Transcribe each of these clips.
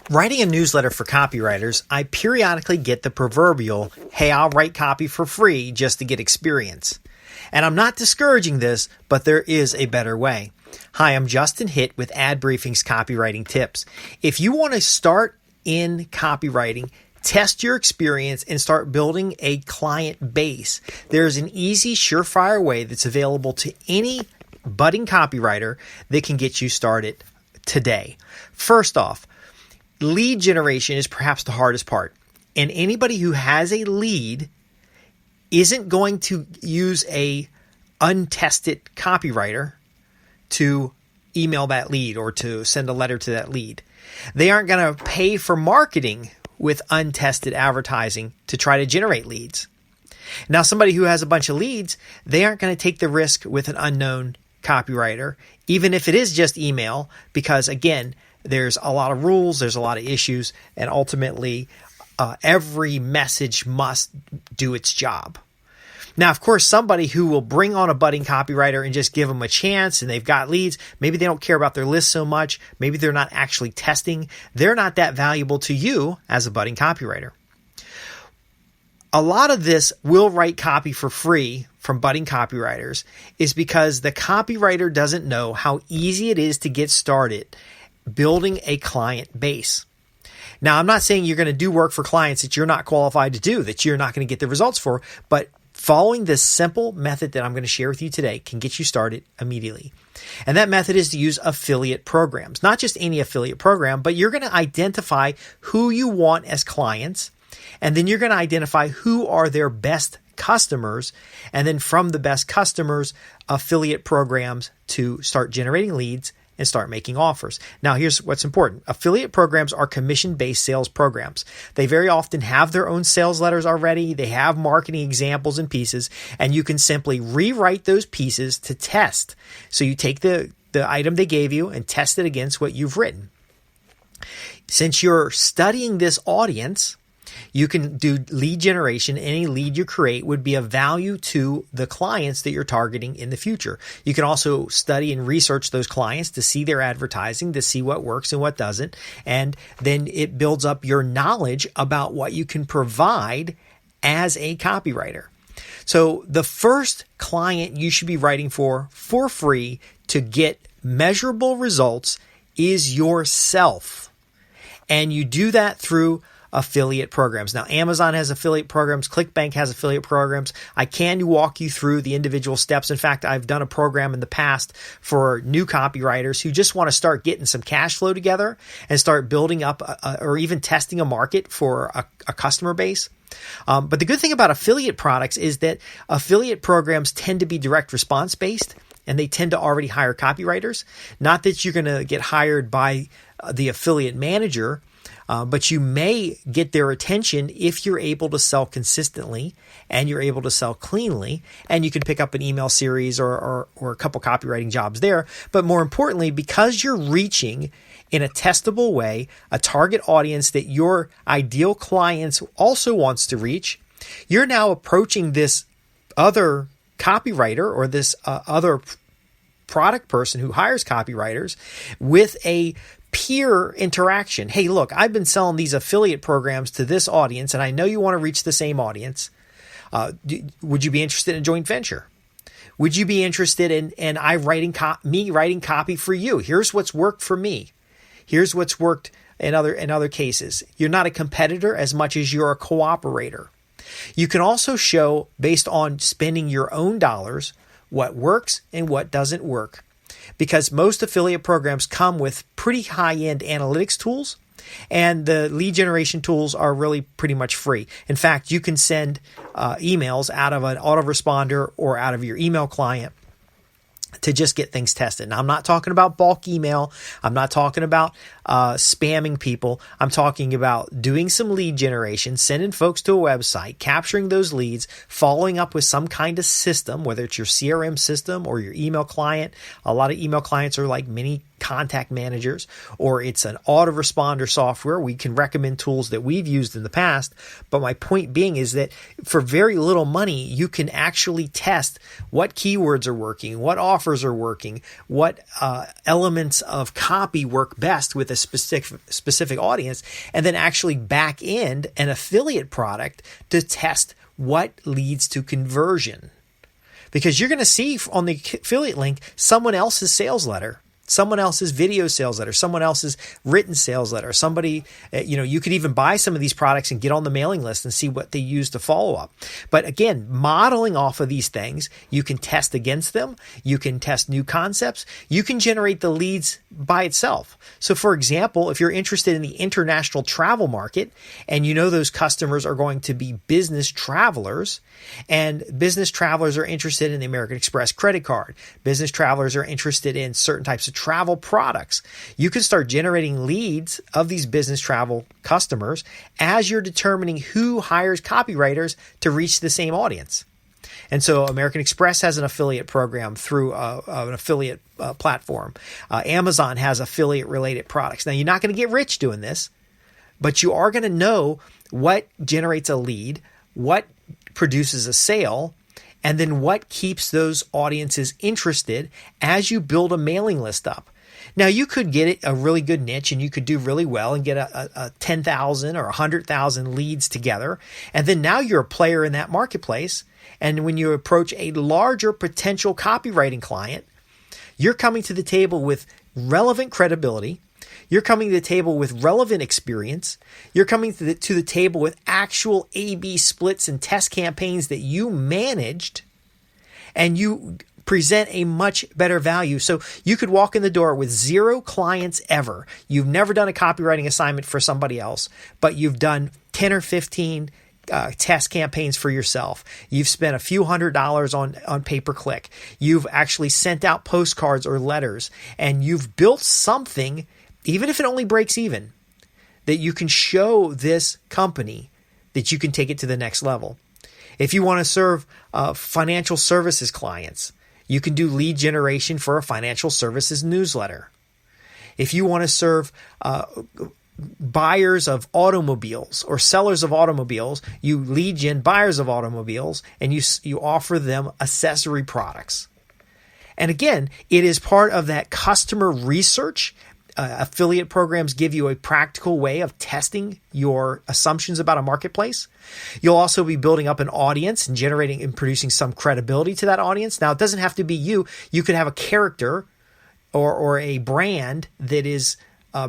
Writing a newsletter for copywriters, I periodically get the proverbial, hey, I'll write copy for free just to get experience. And I'm not discouraging this, but there is a better way. Hi, I'm Justin Hitt with Ad Briefing's Copywriting Tips. If you want to start in copywriting, test your experience and start building a client base, there's an easy, surefire way that's available to any budding copywriter that can get you started today. First off, lead generation is perhaps the hardest part. And anybody who has a lead isn't going to use a untested copywriter to email that lead or to send a letter to that lead. They aren't going to pay for marketing with untested advertising to try to generate leads. Now, somebody who has a bunch of leads, they aren't going to take the risk with an unknown copywriter, even if it is just email, because again, there's a lot of rules, there's a lot of issues, and ultimately, every message must do its job. Now, of course, somebody who will bring on a budding copywriter and just give them a chance and they've got leads, maybe they don't care about their list so much, maybe they're not actually testing, they're not that valuable to you as a budding copywriter. A lot of this will write copy for free from budding copywriters is because the copywriter doesn't know how easy it is to get started building a client base. Now, I'm not saying you're going to do work for clients that you're not qualified to do, that you're not going to get the results for, but following this simple method that I'm going to share with you today can get you started immediately. And that method is to use affiliate programs, not just any affiliate program, but you're going to identify who you want as clients, and then you're going to identify who are their best customers, and then from the best customers, affiliate programs to start generating leads and start making offers. Now, here's what's important. Affiliate programs are commission-based sales programs. They very often have their own sales letters already. They have marketing examples and pieces, and you can simply rewrite those pieces to test. So you take the item they gave you and test it against what you've written. Since you're studying this audience, you can do lead generation. Any lead you create would be of value to the clients that you're targeting in the future. You can also study and research those clients to see their advertising, to see what works and what doesn't. And then it builds up your knowledge about what you can provide as a copywriter. So the first client you should be writing for free to get measurable results is yourself. And you do that through affiliate programs. Now, Amazon has affiliate programs. ClickBank has affiliate programs. I can walk you through the individual steps. In fact, I've done a program in the past for new copywriters who just want to start getting some cash flow together and start building up or even testing a market for a customer base. But the good thing about affiliate products is that affiliate programs tend to be direct response based, and they tend to already hire copywriters. Not that you're going to get hired by the affiliate manager, but you may get their attention if you're able to sell consistently and you're able to sell cleanly, and you can pick up an email series or a couple copywriting jobs there. But more importantly, because you're reaching in a testable way a target audience that your ideal clients also wants to reach, you're now approaching this other copywriter or this other product person who hires copywriters with a peer interaction. Hey, look, I've been selling these affiliate programs to this audience, and I know you want to reach the same audience. Would you be interested in a joint venture? Would you be interested in me writing copy for you? Here's what's worked for me. Here's what's worked in other cases. You're not a competitor as much as you're a cooperator. You can also show, based on spending your own dollars, what works and what doesn't work. Because most affiliate programs come with pretty high-end analytics tools, and the lead generation tools are really pretty much free. In fact, you can send emails out of an autoresponder or out of your email client to just get things tested. Now, I'm not talking about bulk email. I'm not talking about spamming people. I'm talking about doing some lead generation, sending folks to a website, capturing those leads, following up with some kind of system, whether it's your CRM system or your email client. A lot of email clients are like mini contact managers, or it's an autoresponder software. We can recommend tools that we've used in the past. But my point being is that for very little money, you can actually test what keywords are working, what offers are working, what elements of copy work best with a specific audience, and then actually back end an affiliate product to test what leads to conversion. Because you're going to see on the affiliate link someone else's sales letter, someone else's video sales letter, someone else's written sales letter. Somebody, you could even buy some of these products and get on the mailing list and see what they use to follow up. But again, modeling off of these things, you can test against them. You can test new concepts. You can generate the leads by itself. So for example, if you're interested in the international travel market and you know those customers are going to be business travelers, and business travelers are interested in the American Express credit card, business travelers are interested in certain types of travel products, you can start generating leads of these business travel customers as you're determining who hires copywriters to reach the same audience. And so American Express has an affiliate program through an affiliate platform. Amazon has affiliate related products. Now, you're not going to get rich doing this, but you are going to know what generates a lead, what produces a sale, and then what keeps those audiences interested as you build a mailing list up. Now, you could get a really good niche and you could do really well and get a 10,000 or 100,000 leads together. And then now you're a player in that marketplace. And when you approach a larger potential copywriting client, you're coming to the table with relevant credibility. You're coming to the table with relevant experience. You're coming to the table with actual A/B splits and test campaigns that you managed, and you present a much better value. So you could walk in the door with 0 clients ever. You've never done a copywriting assignment for somebody else, but you've done 10 or 15 test campaigns for yourself. You've spent a few $100s on pay-per-click. You've actually sent out postcards or letters, and you've built something, even if it only breaks even, that you can show this company that you can take it to the next level. If you want to serve financial services clients, you can do lead generation for a financial services newsletter. If you want to serve buyers of automobiles or sellers of automobiles, you lead gen buyers of automobiles and you offer them accessory products. And again, it is part of that customer research. Affiliate programs give you a practical way of testing your assumptions about a marketplace. You'll also be building up an audience and generating and producing some credibility to that audience. Now, it doesn't have to be you. You could have a character or a brand that is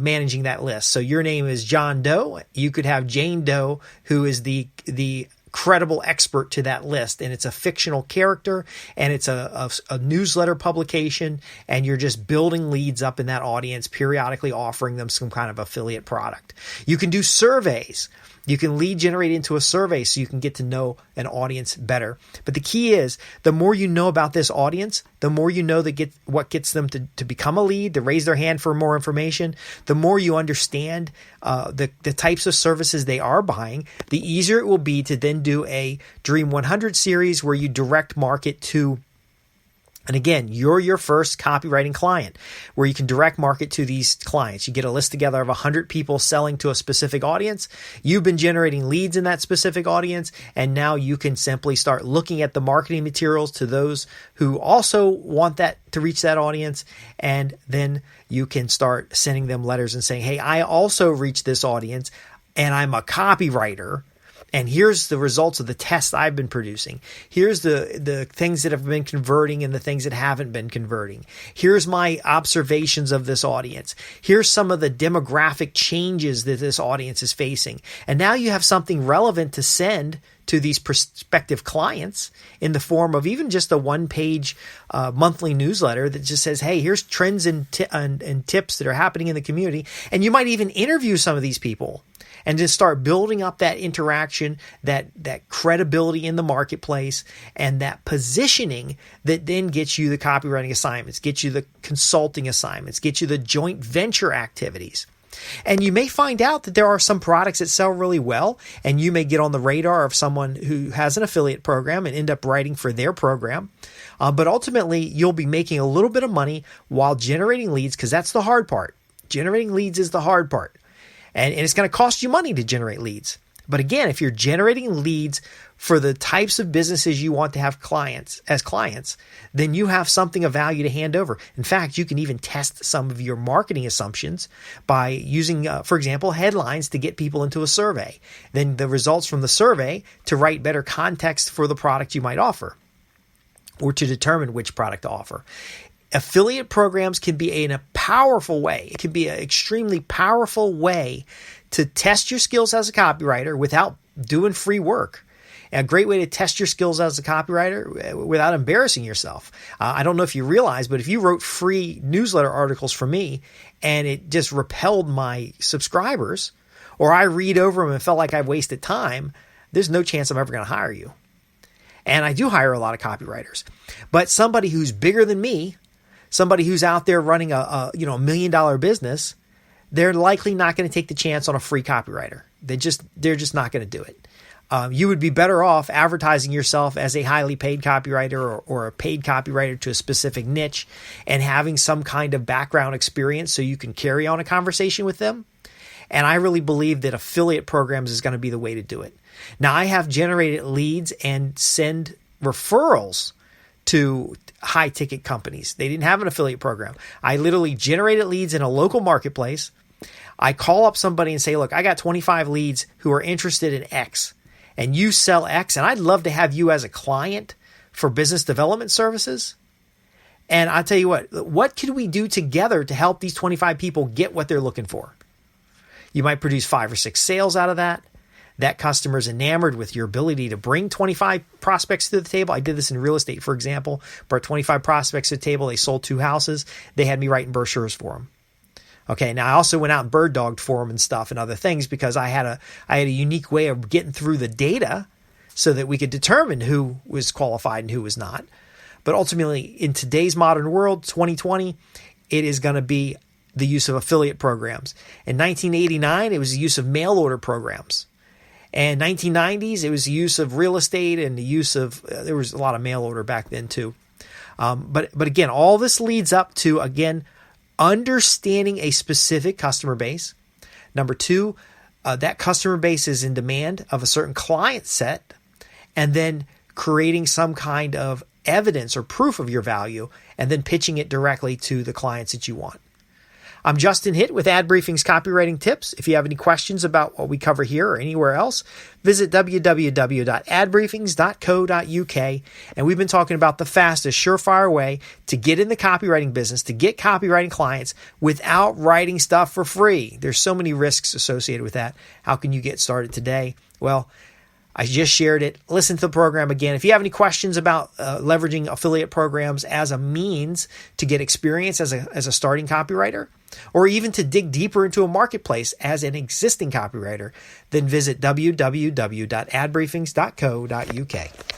managing that list. So your name is John Doe. You could have Jane Doe, who is the credible expert to that list, and it's a fictional character, and it's a newsletter publication, and you're just building leads up in that audience, periodically offering them some kind of affiliate product. You can do surveys. You can lead generate into a survey so you can get to know an audience better. But the key is, the more you know about this audience, the more you know what gets them to become a lead, to raise their hand for more information, the more you understand the types of services they are buying, the easier it will be to then do a Dream 100 series where you direct market to. And again, you're your first copywriting client where you can direct market to these clients. You get a list together of 100 people selling to a specific audience. You've been generating leads in that specific audience, and now you can simply start looking at the marketing materials to those who also want that to reach that audience. And then you can start sending them letters and saying, hey, I also reach this audience and I'm a copywriter. And here's the results of the tests I've been producing. Here's the things that have been converting and the things that haven't been converting. Here's my observations of this audience. Here's some of the demographic changes that this audience is facing. And now you have something relevant to send to these prospective clients in the form of even just a one-page monthly newsletter that just says, hey, here's trends and tips that are happening in the community. And you might even interview some of these people and just start building up that interaction, that credibility in the marketplace, and that positioning that then gets you the copywriting assignments, gets you the consulting assignments, gets you the joint venture activities. And you may find out that there are some products that sell really well, and you may get on the radar of someone who has an affiliate program and end up writing for their program. But ultimately, you'll be making a little bit of money while generating leads, because that's the hard part. Generating leads is the hard part. And it's going to cost you money to generate leads. But again, if you're generating leads for the types of businesses you want to have clients, then you have something of value to hand over. In fact, you can even test some of your marketing assumptions by using, for example, headlines to get people into a survey. Then the results from the survey to write better context for the product you might offer, or to determine which product to offer. Affiliate programs can be a powerful way. It can be an extremely powerful way to test your skills as a copywriter without doing free work. A great way to test your skills as a copywriter without embarrassing yourself. I don't know if you realize, but if you wrote free newsletter articles for me and it just repelled my subscribers, or I read over them and felt like I've wasted time, there's no chance I'm ever going to hire you. And I do hire a lot of copywriters. But somebody who's bigger than me, somebody who's out there running a $1 million business, they're likely not going to take the chance on a free copywriter. They're just not going to do it. You would be better off advertising yourself as a highly paid copywriter or a paid copywriter to a specific niche, and having some kind of background experience so you can carry on a conversation with them. And I really believe that affiliate programs is going to be the way to do it. Now, I have generated leads and send referrals to high ticket companies. They didn't have an affiliate program. I literally generated leads in a local marketplace. I call up somebody and say, look, I got 25 leads who are interested in X, and you sell X, and I'd love to have you as a client for business development services. And I'll tell you what could we do together to help these 25 people get what they're looking for? You might produce 5 or 6 sales out of that. That customer's enamored with your ability to bring 25 prospects to the table. I did this in real estate, for example. Brought 25 prospects to the table. They sold 2 houses. They had me writing brochures for them. Okay, now I also went out and bird dogged for them and stuff and other things, because I had a unique way of getting through the data so that we could determine who was qualified and who was not. But ultimately, in today's modern world, 2020, it is going to be the use of affiliate programs. In 1989, it was the use of mail order programs. And 1990s, it was the use of real estate and the use of, there was a lot of mail order back then too. But again, all this leads up to, again, understanding a specific customer base. Number 2, that customer base is in demand of a certain client set, and then creating some kind of evidence or proof of your value, and then pitching it directly to the clients that you want. I'm Justin Hitt with Ad Briefing's Copywriting Tips. If you have any questions about what we cover here or anywhere else, visit www.adbriefings.co.uk. And we've been talking about the fastest, surefire way to get in the copywriting business, to get copywriting clients without writing stuff for free. There's so many risks associated with that. How can you get started today? Well, I just shared it. Listen to the program again. If you have any questions about leveraging affiliate programs as a means to get experience as a starting copywriter, or even to dig deeper into a marketplace as an existing copywriter, then visit www.adbriefings.co.uk.